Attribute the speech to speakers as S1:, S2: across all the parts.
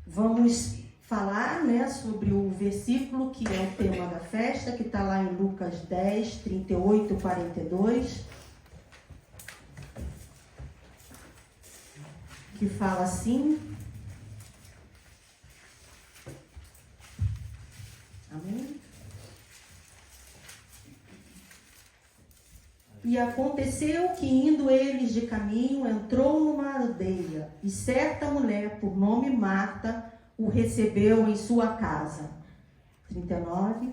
S1: Vamos falar, né, sobre o versículo que é o tema da festa, que está lá em Lucas 10, 38 e 42, que fala assim. Amém? E aconteceu que, indo eles de caminho, entrou numa aldeia, e certa mulher, por nome Marta, o recebeu em sua casa. 39.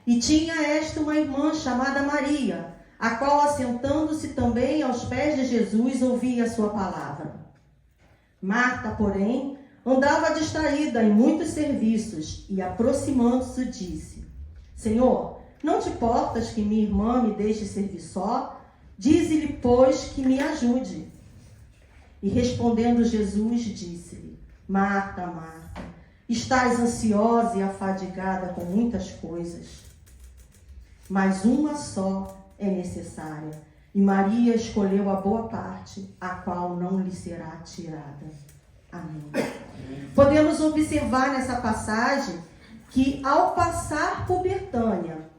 S1: E tinha esta uma irmã chamada Maria, a qual, assentando-se também aos pés de Jesus, ouvia a sua palavra. Marta, porém, andava distraída em muitos serviços, e aproximando-se disse: Senhor, não te importas que minha irmã me deixe servir só? Dize-lhe, pois, que me ajude. E respondendo Jesus, disse-lhe: Marta, Marta, estás ansiosa e afadigada com muitas coisas, mas uma só é necessária. E Maria escolheu a boa parte, a qual não lhe será tirada. Amém. Podemos observar nessa passagem que, ao passar por Betânia,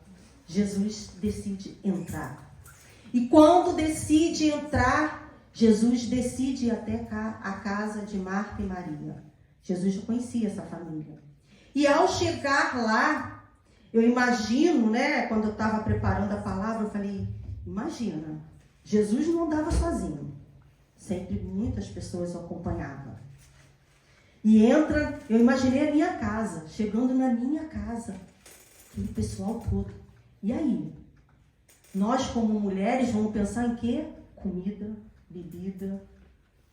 S1: Jesus decide entrar. E quando decide entrar, Jesus decide ir até a casa de Marta e Maria. Jesus já conhecia essa família. E ao chegar lá, eu imagino, né, quando eu estava preparando a palavra, eu falei, imagina, Jesus não andava sozinho. Sempre muitas pessoas o acompanhavam. E entra, eu imaginei a minha casa, chegando na minha casa, aquele pessoal todo. E aí? Nós, como mulheres, vamos pensar em quê? Comida, bebida,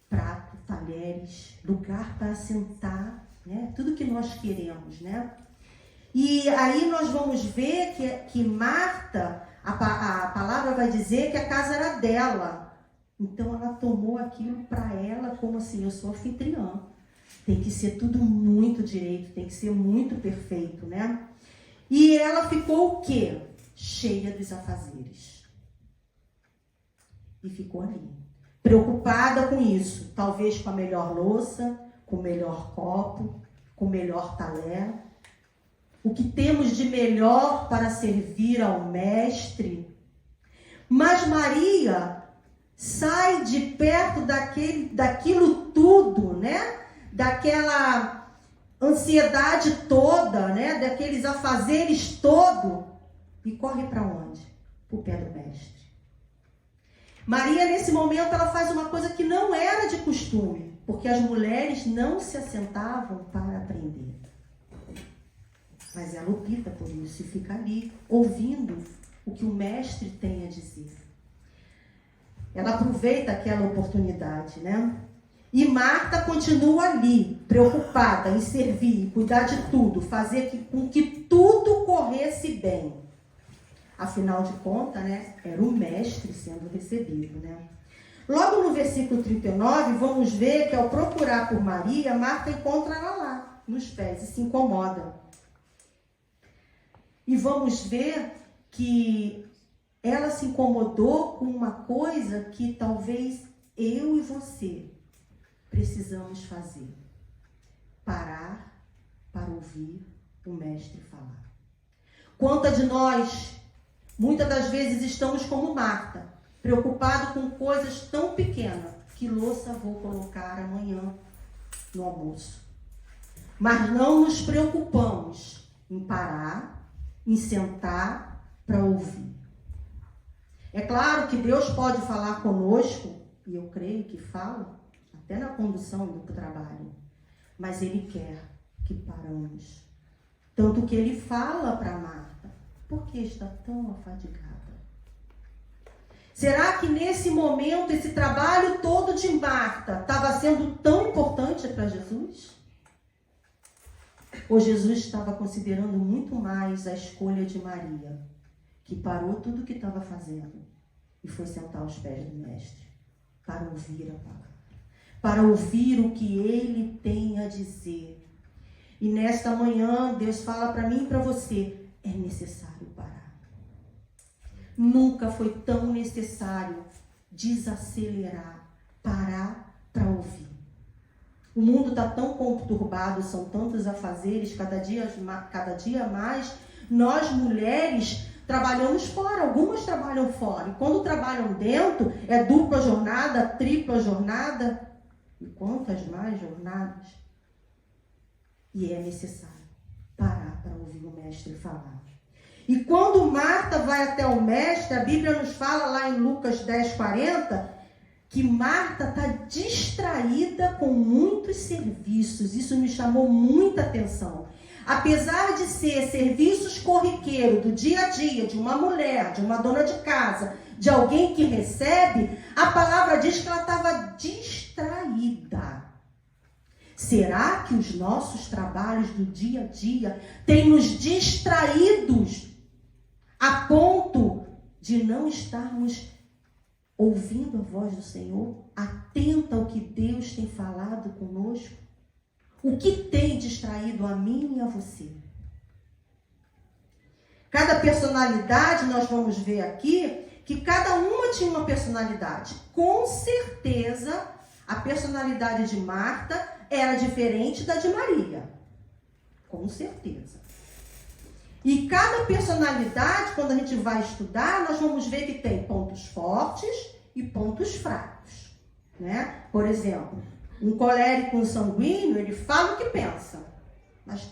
S1: prato, talheres, lugar para sentar, né? Tudo que nós queremos, né? E aí nós vamos ver que Marta, a palavra vai dizer que a casa era dela. Então ela tomou aquilo para ela como assim, eu sou anfitriã. Tem que ser tudo muito direito, tem que ser muito perfeito, né? E ela ficou o quê? Cheia dos afazeres. E ficou ali, preocupada com isso. Talvez com a melhor louça, com o melhor copo, com o melhor talher. O que temos de melhor para servir ao mestre. Mas Maria sai de perto daquilo tudo, né? Daquela ansiedade toda, né? Daqueles afazeres todo, e corre para onde? Para o pé do mestre. Maria, nesse momento, ela faz uma coisa que não era de costume, porque as mulheres não se assentavam para aprender. Mas ela opta por isso e fica ali, ouvindo o que o mestre tem a dizer. Ela aproveita aquela oportunidade, né? E Marta continua ali, preocupada em servir, cuidar de tudo, fazer com que tudo corresse bem. Afinal de contas, né, era o mestre sendo recebido, né? Logo no versículo 39, vamos ver que ao procurar por Maria, Marta encontra ela lá, nos pés, e se incomoda. E vamos ver que ela se incomodou com uma coisa que talvez eu e você precisamos fazer. Parar para ouvir o mestre falar. Quantas de nós, muitas das vezes, estamos como Marta, preocupado com coisas tão pequenas. Que louça vou colocar amanhã no almoço? Mas não nos preocupamos em parar, em sentar para ouvir. É claro que Deus pode falar conosco, e eu creio que fala, até na condução do trabalho, mas Ele quer que paramos. Tanto que Ele fala para Marta, por que está tão afadigada? Será que nesse momento, esse trabalho todo de Marta estava sendo tão importante para Jesus? Ou Jesus estava considerando muito mais a escolha de Maria, que parou tudo o que estava fazendo e foi sentar aos pés do mestre para ouvir a palavra, para ouvir o que ele tem a dizer. E nesta manhã, Deus fala para mim e para você, é necessário parar. Nunca foi tão necessário desacelerar, parar para ouvir. O mundo está tão conturbado, são tantos afazeres, cada dia mais. Nós, mulheres, trabalhamos fora, algumas trabalham fora. E quando trabalham dentro, é dupla jornada, tripla jornada. E quantas mais jornadas? E é necessário parar para ouvir o mestre falar. E quando Marta vai até o mestre, a Bíblia nos fala lá em Lucas 10:40, que Marta está distraída com muitos serviços. Isso me chamou muita atenção. Apesar de ser serviços corriqueiros do dia a dia, de uma mulher, de uma dona de casa, de alguém que recebe, a palavra diz que ela estava distraída. Será que os nossos trabalhos do dia a dia têm nos distraídos a ponto de não estarmos ouvindo a voz do Senhor, atenta ao que Deus tem falado conosco? O que tem distraído a mim e a você? Cada personalidade, nós vamos ver aqui, que cada uma tinha uma personalidade. Com certeza, a personalidade de Marta era diferente da de Maria. Com certeza. E cada personalidade, quando a gente vai estudar, nós vamos ver que tem pontos fortes e pontos fracos, né? Por exemplo, um colérico, um sanguíneo, ele fala o que pensa, mas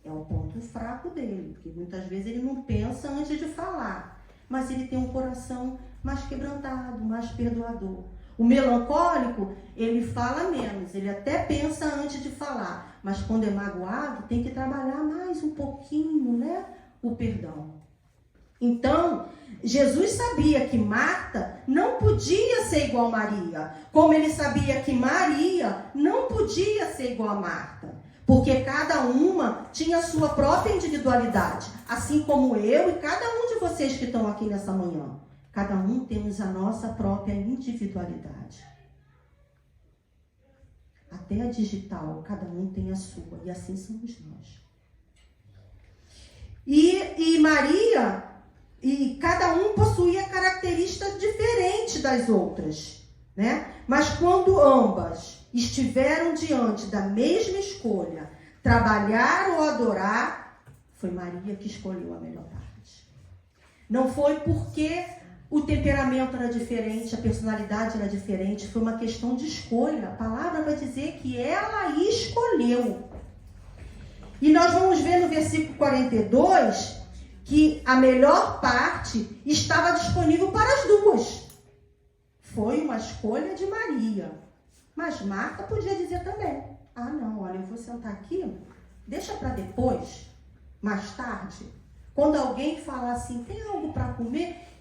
S1: é o ponto fraco dele, porque muitas vezes ele não pensa antes de falar, mas ele tem um coração mais quebrantado, mais perdoador. O melancólico, ele fala menos, ele até pensa antes de falar, mas quando é magoado, tem que trabalhar mais um pouquinho, né? O perdão. Então, Jesus sabia que Marta não podia ser igual a Maria, como ele sabia que Maria não podia ser igual a Marta, porque cada uma tinha a sua própria individualidade, assim como eu e cada um de vocês que estão aqui nessa manhã. Cada um temos a nossa própria individualidade. Até a digital, cada um tem a sua, e assim somos nós. E Maria, e cada um possuía características diferentes das outras, né? Mas quando ambas estiveram diante da mesma escolha, trabalhar ou adorar, foi Maria que escolheu a melhor parte. Não foi porque o temperamento era diferente, a personalidade era diferente, foi uma questão de escolha. A palavra vai dizer que ela escolheu. E nós vamos ver no versículo 42 que a melhor parte estava disponível para as duas. Foi uma escolha de Maria. Mas Marta podia dizer também: ah, não, olha, eu vou sentar aqui, deixa para depois, mais tarde. Quando alguém falar assim, tem algo para comer?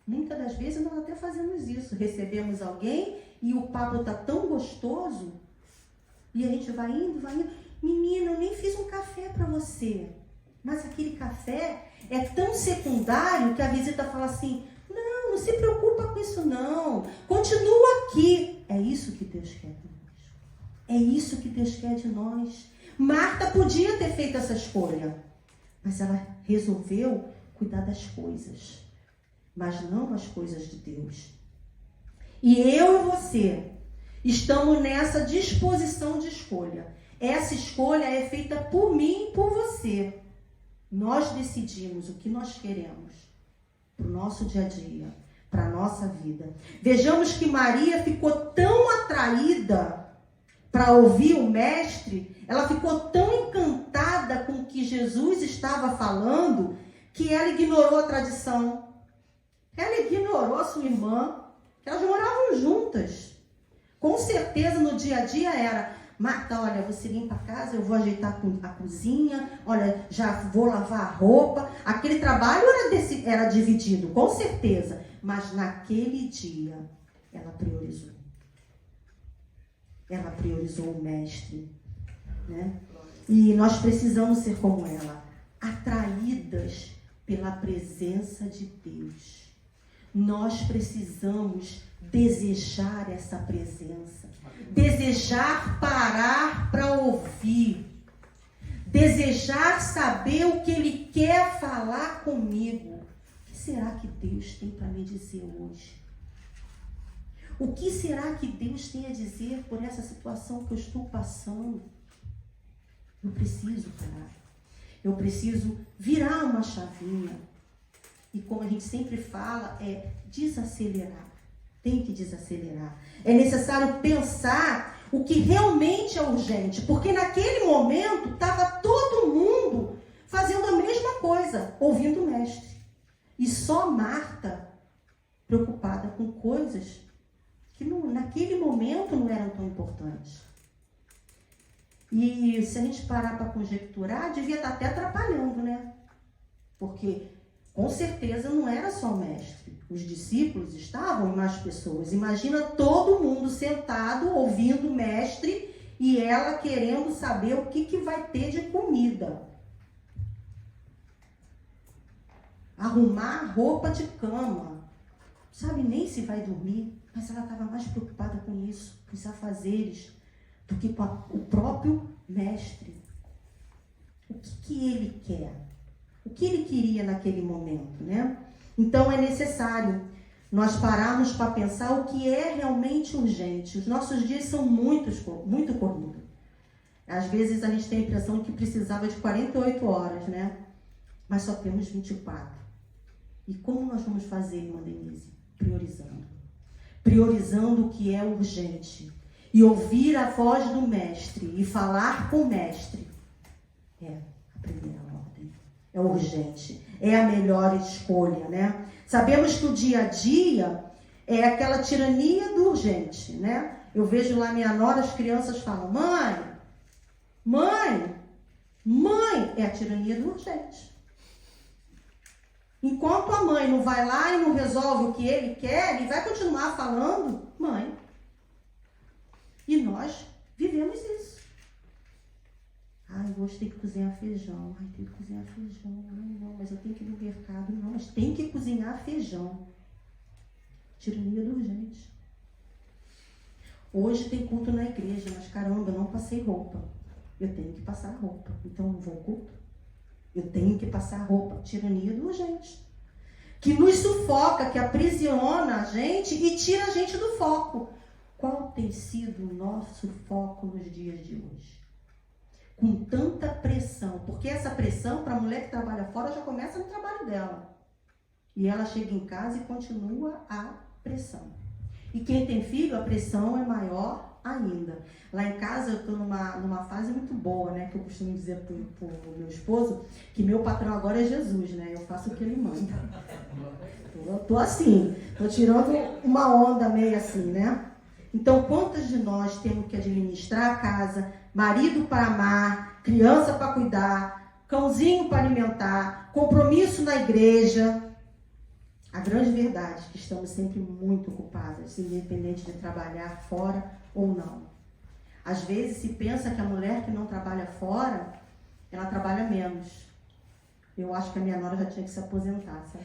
S1: Muitas das vezes nós até fazemos isso. Recebemos alguém e o papo está tão gostoso e a gente vai indo. Menina, eu nem fiz um café para você. Mas aquele café é tão secundário que a visita fala assim: não se preocupa com isso não. Continua aqui. É isso que Deus quer de nós. É isso que Deus quer de nós. Marta podia ter feito essa escolha, mas ela resolveu cuidar das coisas, mas não as coisas de Deus. E eu e você estamos nessa disposição de escolha. Essa escolha é feita por mim e por você. Nós decidimos o que nós queremos para o nosso dia a dia, para a nossa vida. Vejamos que Maria ficou tão atraída para ouvir o mestre, ela ficou tão encantada com o que Jesus estava falando, que ela ignorou a tradição. Ela ignorou a sua irmã, que elas moravam juntas. Com certeza no dia a dia era: Marta, olha, você limpa a casa, eu vou ajeitar a cozinha, olha, já vou lavar a roupa. Aquele trabalho era dividido, com certeza. Mas naquele dia, ela priorizou. Ela priorizou o mestre, né? E nós precisamos ser como ela, atraídas pela presença de Deus. Nós precisamos desejar essa presença, desejar parar para ouvir, desejar saber o que Ele quer falar comigo. O que será que Deus tem para me dizer hoje? O que será que Deus tem a dizer por essa situação que eu estou passando? Eu preciso parar. Eu preciso virar uma chavinha. E como a gente sempre fala, é desacelerar. Tem que desacelerar. É necessário pensar o que realmente é urgente. Porque naquele momento estava todo mundo fazendo a mesma coisa, ouvindo o mestre. E só Marta preocupada com coisas que naquele momento não eram tão importantes. E se a gente parar para conjecturar, devia estar até atrapalhando, né? Porque com certeza não era só o mestre. Os discípulos estavam e mais pessoas. Imagina todo mundo sentado, ouvindo o mestre e ela querendo saber o que vai ter de comida. Arrumar roupa de cama. Sabe nem se vai dormir, mas ela estava mais preocupada com isso, com os afazeres, do que com o próprio mestre. O que ele quer? O que ele queria naquele momento, né? Então é necessário nós pararmos para pensar o que é realmente urgente. Os nossos dias são muito corridos. Às vezes a gente tem a impressão que precisava de 48 horas, né? Mas só temos 24. E como nós vamos fazer, irmã Denise? Priorizando. Priorizando o que é urgente. E ouvir a voz do mestre e falar com o mestre é a primeira ordem. É urgente. É a melhor escolha, né? Sabemos que o dia a dia é aquela tirania do urgente, né? Eu vejo lá minha nora, as crianças falam, mãe, é a tirania do urgente. Enquanto a mãe não vai lá e não resolve o que ele quer, ele vai continuar falando, mãe. E nós vivemos isso. Ai, hoje tem que cozinhar feijão. Ai, tem que cozinhar feijão. Ai, não, mas eu tenho que ir no mercado. Não, mas tem que cozinhar feijão. Tirania do urgente. Hoje tem culto na igreja, mas caramba, eu não passei roupa. Eu tenho que passar roupa. Então não vou ao culto? Eu tenho que passar roupa. Tirania do urgente. Que nos sufoca, que aprisiona a gente e tira a gente do foco. Qual tem sido o nosso foco nos dias de hoje? Com tanta pressão. Porque essa pressão, para a mulher que trabalha fora, já começa no trabalho dela. E ela chega em casa e continua a pressão. E quem tem filho, a pressão é maior ainda. Lá em casa eu estou numa fase muito boa, né? Que eu costumo dizer pro meu esposo que meu patrão agora é Jesus, né? Eu faço o que ele manda. Tô assim, tô tirando uma onda meio assim, né? Então, quantas de nós temos que administrar a casa, marido para amar, criança para cuidar, cãozinho para alimentar, compromisso na igreja? A grande verdade é que estamos sempre muito ocupadas, independente de trabalhar fora ou não. Às vezes se pensa que a mulher que não trabalha fora, ela trabalha menos. Eu acho que a minha nora já tinha que se aposentar, sabe?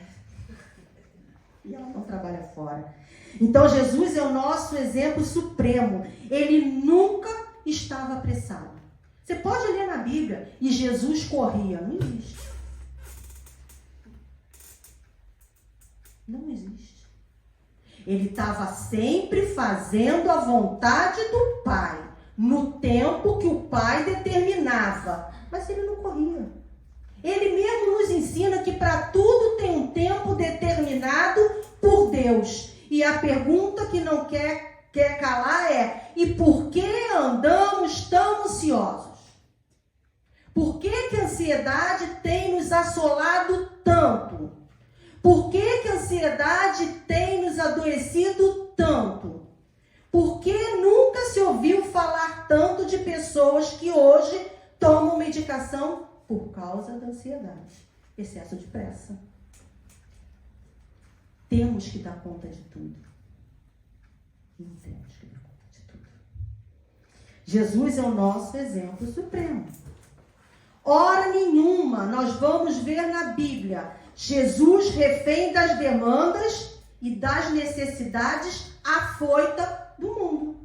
S1: E ela não trabalha fora. Então Jesus é o nosso exemplo supremo. Ele nunca estava apressado. Você pode ler na Bíblia e Jesus corria. Não existe. Não existe. Ele estava sempre fazendo a vontade do Pai, no tempo que o Pai determinava. Mas ele não corria. Ele mesmo nos ensina que para tudo tem um tempo determinado por Deus. E a pergunta que não quer calar é: e por que andamos tão ansiosos? Por que a ansiedade tem nos assolado tanto? Por que a ansiedade tem nos adoecido tanto? Por que nunca se ouviu falar tanto de pessoas que hoje tomam medicação por causa da ansiedade? Excesso de pressa. Temos que dar conta de tudo. Não temos que dar conta de tudo. Jesus é o nosso exemplo supremo. Hora nenhuma nós vamos ver na Bíblia Jesus refém das demandas e das necessidades afoita do mundo.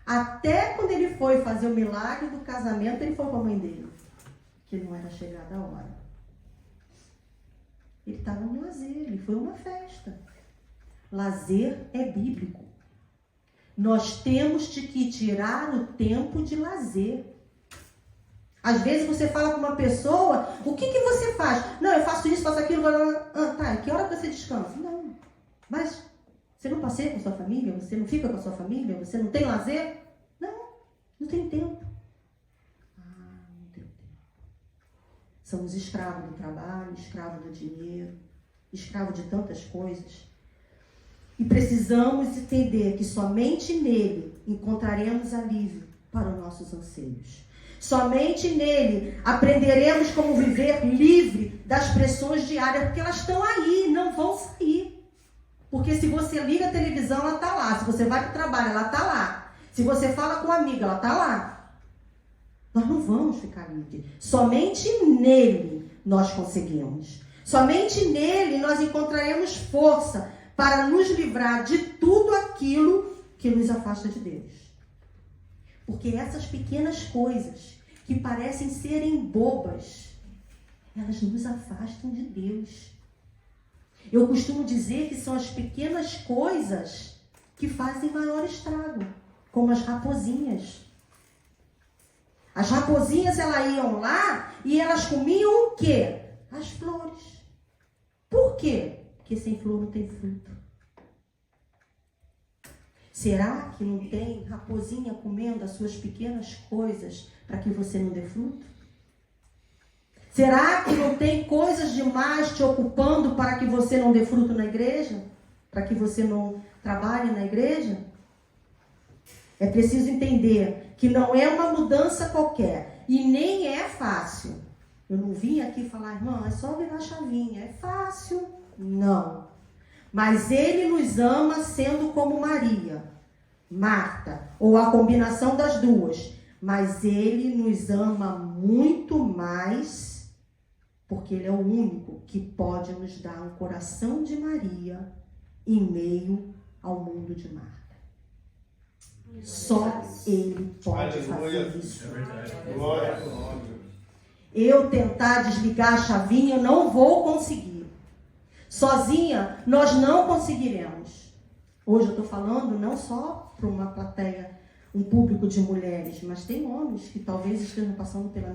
S1: Até quando ele foi fazer o milagre do casamento, ele foi com a mãe dele, que não era chegada a hora. Ele estava no lazer, ele foi uma festa. Lazer é bíblico. Nós temos que tirar o tempo de lazer. Às vezes você fala com uma pessoa, o que você faz? Não, eu faço isso, faço aquilo. Tá, que hora você descansa? Não, mas você não passeia com a sua família? Você não fica com a sua família? Você não tem lazer? Não tem tempo. Não tem tempo. Somos escravos do trabalho, escravos do dinheiro, escravos de tantas coisas. E precisamos entender que somente nele encontraremos alívio para os nossos anseios. Somente nele aprenderemos como viver livre das pressões diárias, porque elas estão aí, não vão sair. Porque se você liga a televisão, ela está lá. Se você vai para o trabalho, ela está lá. Se você fala com uma amiga, ela está lá. Nós não vamos ficar livres. Somente nele nós conseguimos. Somente nele nós encontraremos força para nos livrar de tudo aquilo que nos afasta de Deus. Porque essas pequenas coisas que parecem serem bobas, elas nos afastam de Deus. Eu costumo dizer que são as pequenas coisas que fazem maior estrago, como as raposinhas. As raposinhas, elas iam lá e elas comiam o quê? As flores. Por quê? Porque sem flor não tem fruto. Será que não tem raposinha comendo as suas pequenas coisas para que você não dê fruto? Será que não tem coisas demais te ocupando para que você não dê fruto na igreja? Para que você não trabalhe na igreja? É preciso entender que não é uma mudança qualquer e nem é fácil. Eu não vim aqui falar, irmão, é só virar a chavinha. É fácil? Não. Mas ele nos ama sendo como Maria, Marta, ou a combinação das duas. Mas ele nos ama muito mais, porque ele é o único que pode nos dar um coração de Maria em meio ao mundo de Marta. Só ele pode fazer isso. Eu tentar desligar a chavinha, eu não vou conseguir. Sozinha, nós não conseguiremos. Hoje eu estou falando não só para uma plateia, um público de mulheres, mas tem homens que talvez estejam passando pela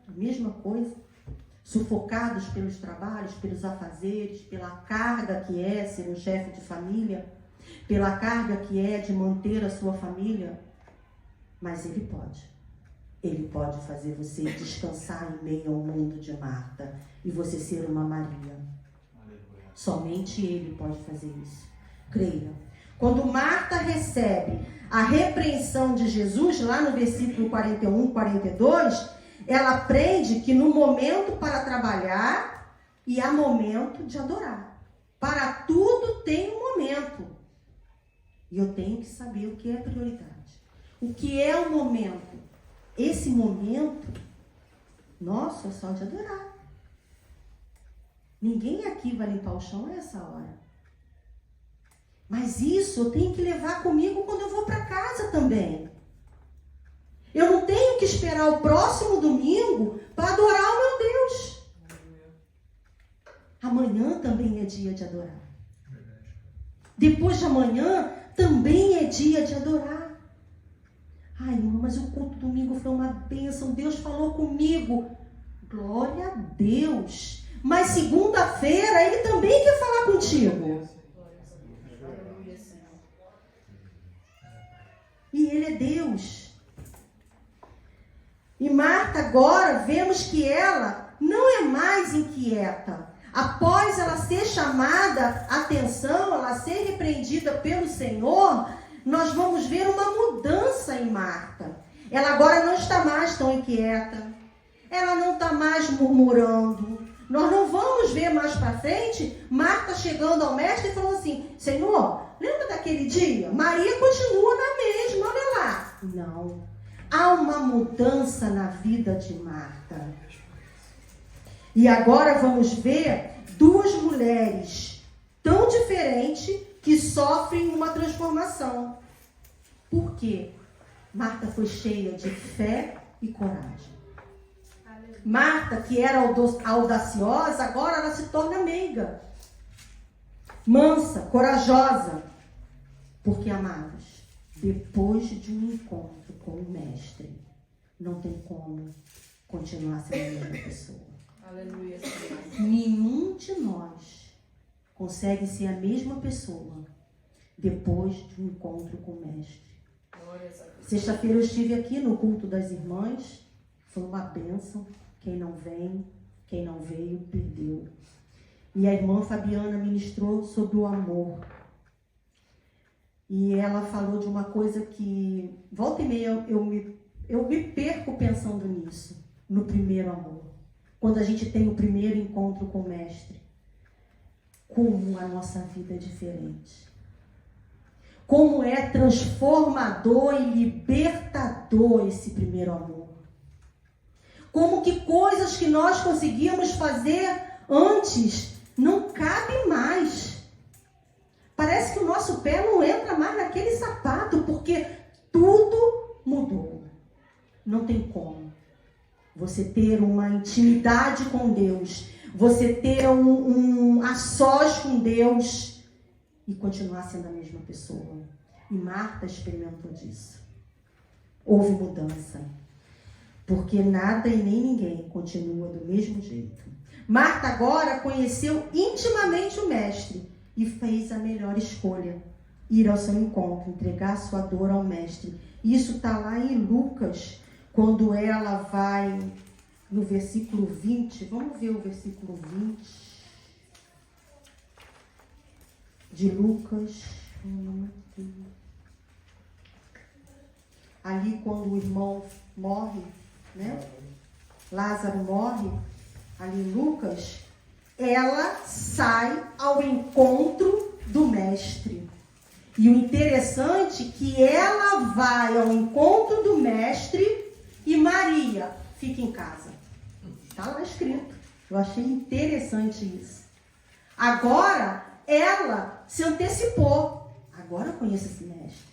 S1: mesma coisa, sufocados pelos trabalhos, pelos afazeres, pela carga que é ser um chefe de família, pela carga que é de manter a sua família. Mas ele pode fazer você descansar em meio ao mundo de Marta e você ser uma Maria. Somente ele pode fazer isso. Creia. Quando Marta recebe a repreensão de Jesus, lá no versículo 41, 42, ela aprende que no momento para trabalhar e há momento de adorar. Para tudo tem um momento. E eu tenho que saber o que é prioridade. O que é o momento? Esse momento, nosso, é só de adorar. Ninguém aqui vai limpar o chão nessa hora. Mas isso eu tenho que levar comigo quando eu vou para casa também. Eu não tenho que esperar o próximo domingo para adorar o meu Deus. Amanhã também é dia de adorar. Depois de amanhã também é dia de adorar. Ai, irmão, mas o culto domingo foi uma bênção. Deus falou comigo. Glória a Deus. Mas segunda-feira ele também quer falar contigo. E ele é Deus. E Marta agora, vemos que ela não é mais inquieta. Após ela ser chamada a atenção, ela ser repreendida pelo Senhor, nós vamos ver uma mudança em Marta. Ela agora não está mais tão inquieta. Ela não está mais murmurando. Nós não vamos ver mais para frente Marta chegando ao mestre e falando assim: Senhor, lembra daquele dia? Maria continua na mesma, olha lá. Não. Há uma mudança na vida de Marta. E agora vamos ver duas mulheres tão diferentes que sofrem uma transformação. Por quê? Marta foi cheia de fé e coragem. Marta, que era audaciosa, agora ela se torna meiga. mansa, corajosa. Porque, amados, depois de um encontro com o Mestre, não tem como continuar sendo a mesma pessoa.
S2: Aleluia, Senhor.
S1: Nenhum de nós consegue ser a mesma pessoa depois de um encontro com o Mestre. Sexta-feira eu estive aqui no culto das irmãs. Foi uma bênção. Quem não vem, quem não veio, perdeu. E a irmã Fabiana ministrou sobre o amor. E ela falou de uma coisa que, volta e meia, eu me perco pensando nisso, no primeiro amor. Quando a gente tem o primeiro encontro com o Mestre, como a nossa vida é diferente. Como é transformador e libertador esse primeiro amor. Como que coisas que nós conseguíamos fazer antes não cabem mais. Parece que o nosso pé não entra mais naquele sapato, porque tudo mudou. Não tem como você ter uma intimidade com Deus, você ter a sós com Deus e continuar sendo a mesma pessoa. E Marta experimentou disso. Houve mudança. Porque nada e nem ninguém continua do mesmo jeito. Marta agora conheceu intimamente o Mestre e fez a melhor escolha. Ir ao seu encontro, entregar sua dor ao Mestre. Isso está lá em Lucas, quando ela vai no versículo 20. Vamos ver o versículo 20 de Lucas. Ali quando o irmão morre, né? Lázaro morre, ali em Lucas, ela sai ao encontro do Mestre. E o interessante é que ela vai ao encontro do Mestre e Maria fica em casa. Está lá escrito. Eu achei interessante isso. Agora, ela se antecipou. Agora eu conheço esse Mestre.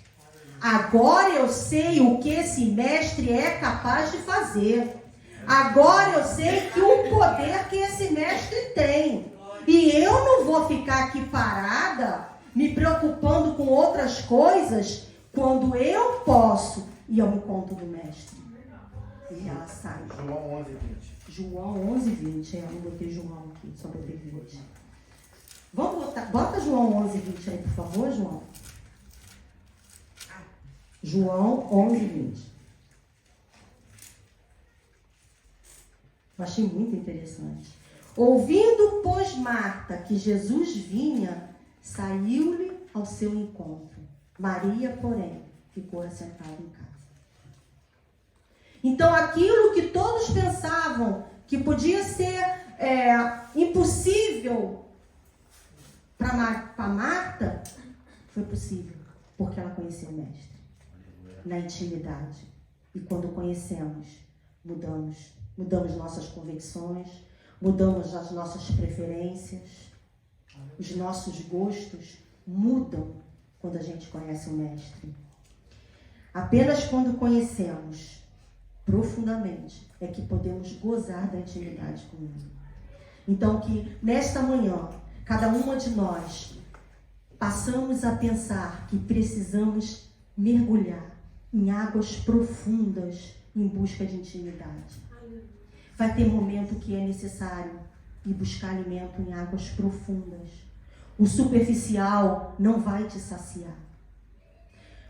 S1: Agora eu sei o que esse Mestre é capaz de fazer. Agora eu sei que o poder que esse Mestre tem. E eu não vou ficar aqui parada, me preocupando com outras coisas, quando eu posso ir ao encontro do Mestre. E ela sai.
S3: João 11:20.
S1: João 11:20. Eu não botei João aqui, só botei 20. Vamos botar. Bota João 11:20 aí, por favor, João. João 11:20. Eu achei muito interessante. Ouvindo, pois, Marta que Jesus vinha, saiu-lhe ao seu encontro. Maria, porém, ficou assentada em casa. Então, aquilo que todos pensavam que podia ser impossível para Marta, foi possível, porque ela conheceu o Mestre na intimidade. E quando conhecemos, mudamos nossas convicções, mudamos as nossas preferências, os nossos gostos mudam quando a gente conhece o Mestre. Apenas quando conhecemos profundamente é que podemos gozar da intimidade com Ele. Então, que nesta manhã, cada uma de nós passamos a pensar que precisamos mergulhar em águas profundas em busca de intimidade. Vai ter momento que é necessário ir buscar alimento em águas profundas. O superficial não vai te saciar.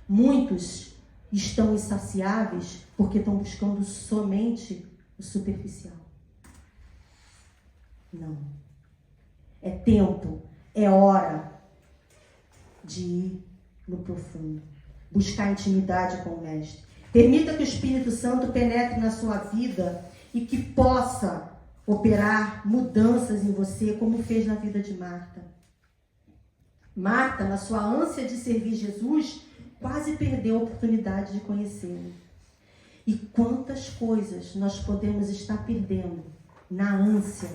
S1: Muitos estão insaciáveis porque estão buscando somente o superficial. Não. É tempo, é hora de ir no profundo. Buscar intimidade com o Mestre. Permita que o Espírito Santo penetre na sua vida e que possa operar mudanças em você, como fez na vida de Marta. Marta, na sua ânsia de servir Jesus, quase perdeu a oportunidade de conhecê-lo. E quantas coisas nós podemos estar perdendo na ânsia,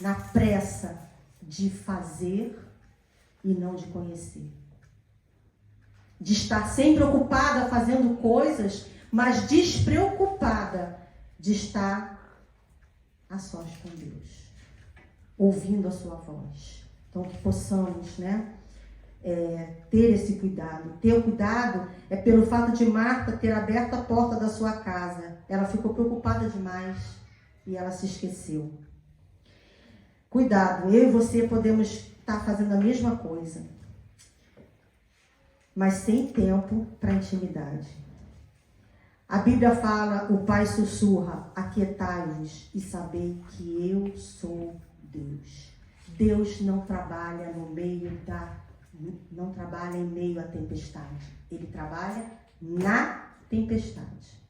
S1: na pressa de fazer e não de conhecer. De estar sempre ocupada fazendo coisas, mas despreocupada de estar a sós com Deus, ouvindo a sua voz. Então, que possamos, né, ter esse cuidado. Ter o cuidado é pelo fato de Marta ter aberto a porta da sua casa. Ela ficou preocupada demais e ela se esqueceu. Cuidado, eu e você podemos estar fazendo a mesma coisa, mas sem tempo para intimidade. A Bíblia fala, o Pai sussurra, aquietai-vos e sabei que eu sou Deus. Deus não trabalha não trabalha em meio à tempestade. Ele trabalha na tempestade.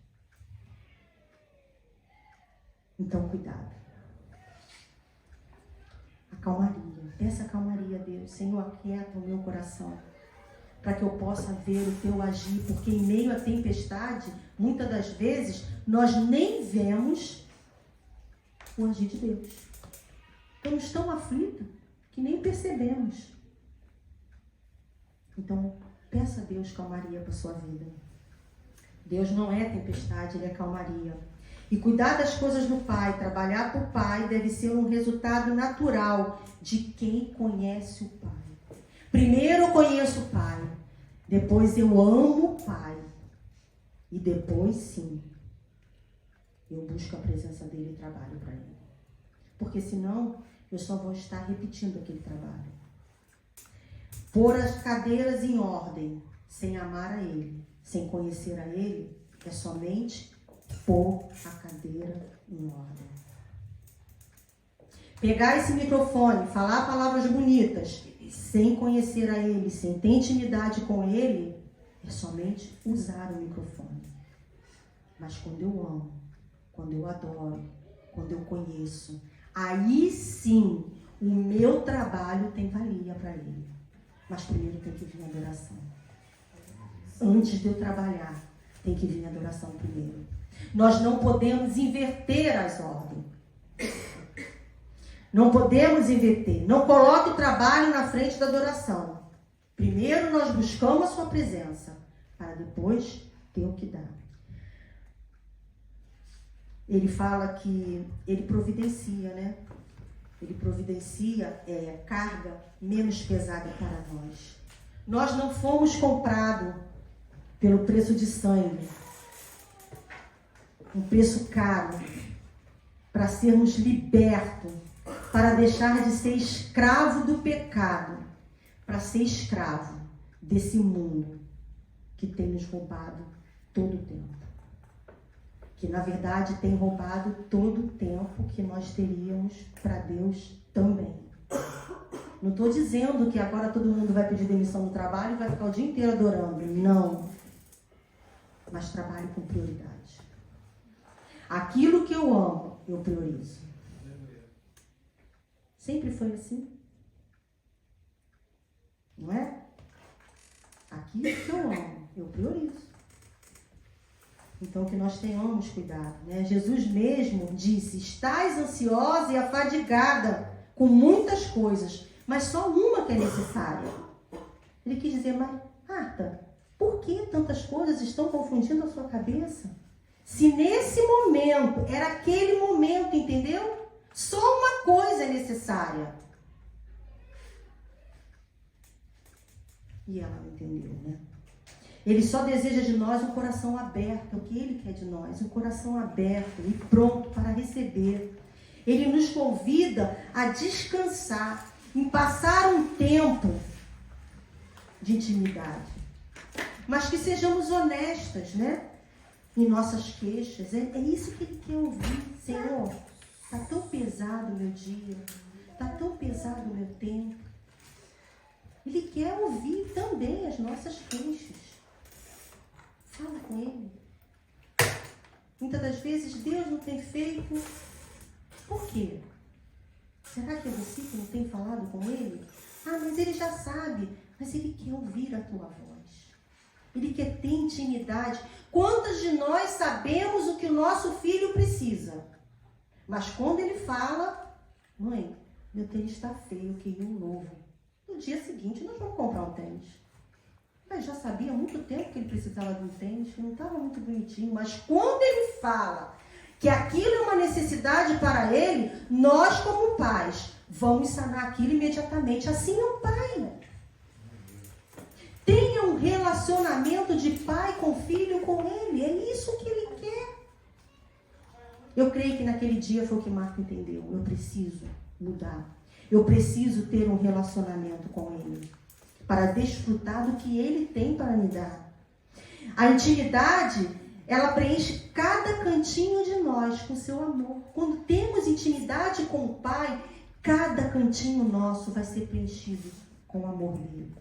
S1: Então, cuidado. A calmaria. Peça a calmaria a Deus. Senhor, aquieta o meu coração, para que eu possa ver o teu agir. Porque em meio à tempestade, muitas das vezes, nós nem vemos o agir de Deus. Estamos tão aflitos que nem percebemos. Então, peça a Deus calmaria para a sua vida. Deus não é tempestade, Ele é calmaria. E cuidar das coisas do Pai, trabalhar para o Pai, deve ser um resultado natural de quem conhece o Pai. Primeiro eu conheço o Pai, depois eu amo o Pai. E depois, sim, eu busco a presença dEle e trabalho para Ele. Porque senão, eu só vou estar repetindo aquele trabalho. Pôr as cadeiras em ordem, sem amar a Ele, sem conhecer a Ele, é somente pôr a cadeira em ordem. Pegar esse microfone, falar palavras bonitas, sem conhecer a Ele, sem ter intimidade com Ele, é somente usar o microfone. Mas quando eu amo, quando eu adoro, quando eu conheço, aí sim, o meu trabalho tem valia para Ele. Mas primeiro tem que vir a adoração. Antes de eu trabalhar, tem que vir a adoração primeiro. Nós não podemos inverter as ordens. Não podemos inverter. Não coloque o trabalho na frente da adoração. Primeiro nós buscamos a sua presença, para depois ter o que dar. Ele fala que ele providencia, né? Ele providencia carga menos pesada para nós. Nós não fomos comprados pelo preço de sangue. Um preço caro. Para sermos libertos. Para deixar de ser escravo do pecado. Para ser escravo desse mundo que tem nos roubado todo o tempo. Que na verdade tem roubado todo o tempo que nós teríamos para Deus também. Não estou dizendo que agora todo mundo vai pedir demissão do trabalho e vai ficar o dia inteiro adorando. Não. Mas trabalhe com prioridade. Aquilo que eu amo, eu priorizo. Sempre foi assim. Não é? Aquilo que eu amo, eu priorizo. Então, que nós tenhamos cuidado, né? Jesus mesmo disse, estais ansiosa e afadigada com muitas coisas, mas só uma que é necessária. Ele quis dizer, mas Marta, por que tantas coisas estão confundindo a sua cabeça? Se nesse momento, era aquele momento, entendeu? Só uma coisa é necessária. E ela não entendeu, né? Ele só deseja de nós um coração aberto, é o que Ele quer de nós, um coração aberto e pronto para receber. Ele nos convida a descansar, em passar um tempo de intimidade. Mas que sejamos honestas, né? Em nossas queixas. É isso que Ele quer ouvir. Senhor, está tão pesado o meu dia, está tão pesado o meu tempo. Ele quer ouvir também as nossas queixas. Fala com Ele. Muitas das vezes Deus não tem feito. Por quê? Será que é você que não tem falado com Ele? Ah, mas Ele já sabe. Mas Ele quer ouvir a tua voz. Ele quer ter intimidade. Quantas de nós sabemos o que o nosso filho precisa? Mas quando ele fala, mãe, meu tênis está feio, eu queria um novo. No dia seguinte nós vamos comprar um tênis. Mas já sabia há muito tempo que ele precisava de um tênis, que não estava muito bonitinho. Mas quando ele fala que aquilo é uma necessidade para ele, nós como pais vamos sanar aquilo imediatamente. Assim é o pai. Tenha um relacionamento de pai com filho com ele. É isso que ele quer. Eu creio que naquele dia foi o que Marta entendeu. Eu preciso mudar. Eu preciso ter um relacionamento com ele para desfrutar do que ele tem para me dar. A intimidade, ela preenche cada cantinho de nós com seu amor. Quando temos intimidade com o Pai, cada cantinho nosso vai ser preenchido com o amor dele.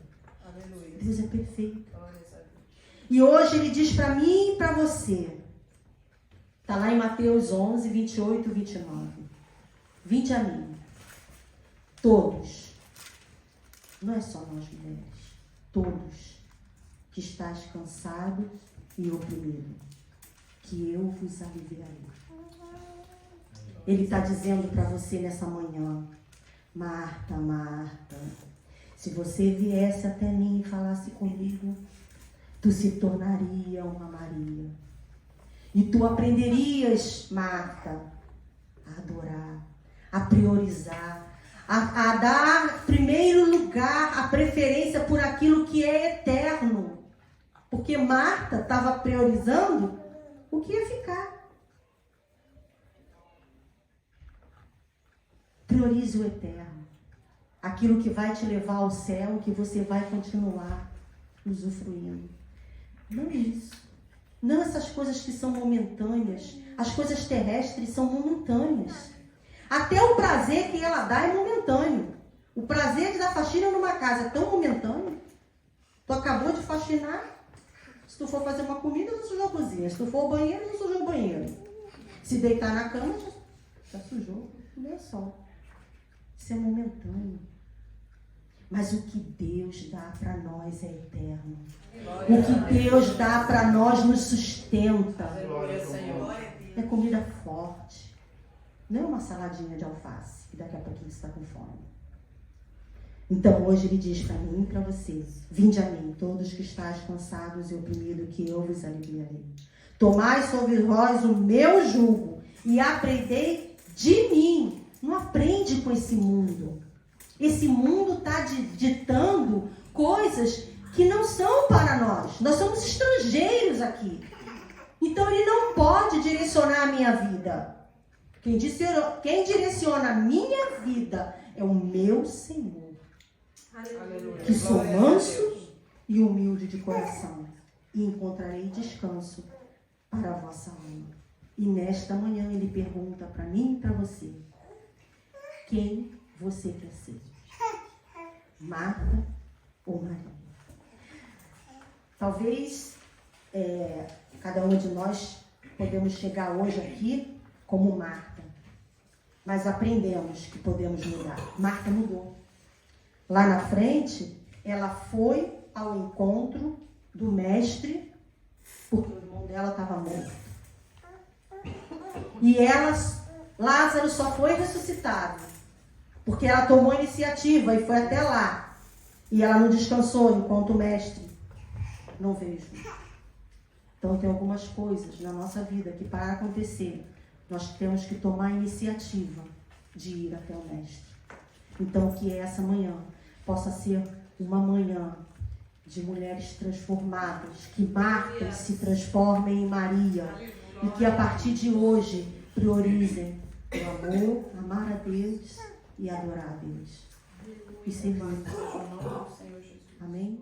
S1: Aleluia. Deus é perfeito. E hoje ele diz para mim e para você. Está lá em Mateus 11, 28 e 29. Vinde a mim. Todos. Não é só nós mulheres. Todos que estáis cansados e oprimidos, que eu vos aliviarei. Ele está dizendo para você nessa manhã, Marta, Marta, se você viesse até mim e falasse comigo, tu se tornaria uma Maria. E tu aprenderias, Marta, a adorar, a priorizar, a dar primeiro lugar, a preferência por aquilo que é eterno. Porque Marta estava priorizando o que ia ficar. Priorize o eterno. Aquilo que vai te levar ao céu, que você vai continuar usufruindo. Não isso. Não essas coisas que são momentâneas. As coisas terrestres são momentâneas. Até o prazer que ela dá é momentâneo. O prazer de dar faxina numa casa é tão momentâneo. Tu acabou de faxinar. Se tu for fazer uma comida, não sujou a cozinha. Se tu for ao banheiro, não sujou o banheiro. Se deitar na cama, já sujou. Tudo é só. Isso é momentâneo. Mas o que Deus dá para nós é eterno. O que Deus dá para nós nos sustenta. É comida forte. Não é uma saladinha de alface, que daqui a pouquinho você está com fome. Então hoje ele diz para mim e para vocês: vinde a mim, todos que estáis cansados e oprimidos, que eu vos aliviarei. Tomai sobre vós o meu jugo e aprendei de mim. Não aprende com esse mundo. Esse mundo está ditando coisas que não são para nós. Nós somos estrangeiros aqui. Então ele não pode direcionar a minha vida. Quem direciona a minha vida é o meu Senhor. Aleluia. Que sou manso e humilde de coração, e encontrarei descanso para a vossa alma. E nesta manhã ele pergunta para mim e para você: quem você quer ser? Marta ou Maria? Talvez cada um de nós podemos chegar hoje aqui como Marta, mas aprendemos que podemos mudar. Marta mudou. Lá na frente, ela foi ao encontro do mestre, porque o irmão dela estava morto. E Lázaro só foi ressuscitado, porque ela tomou a iniciativa e foi até lá. E ela não descansou enquanto o mestre não veio. Então tem algumas coisas na nossa vida que, para acontecer, nós temos que tomar a iniciativa de ir até o mestre. Então que essa manhã possa ser uma manhã de mulheres transformadas, que Marta se transforme em Maria, e que a partir de hoje priorizem o amor, amar a Deus e adorar a Deus. E servir. Amém?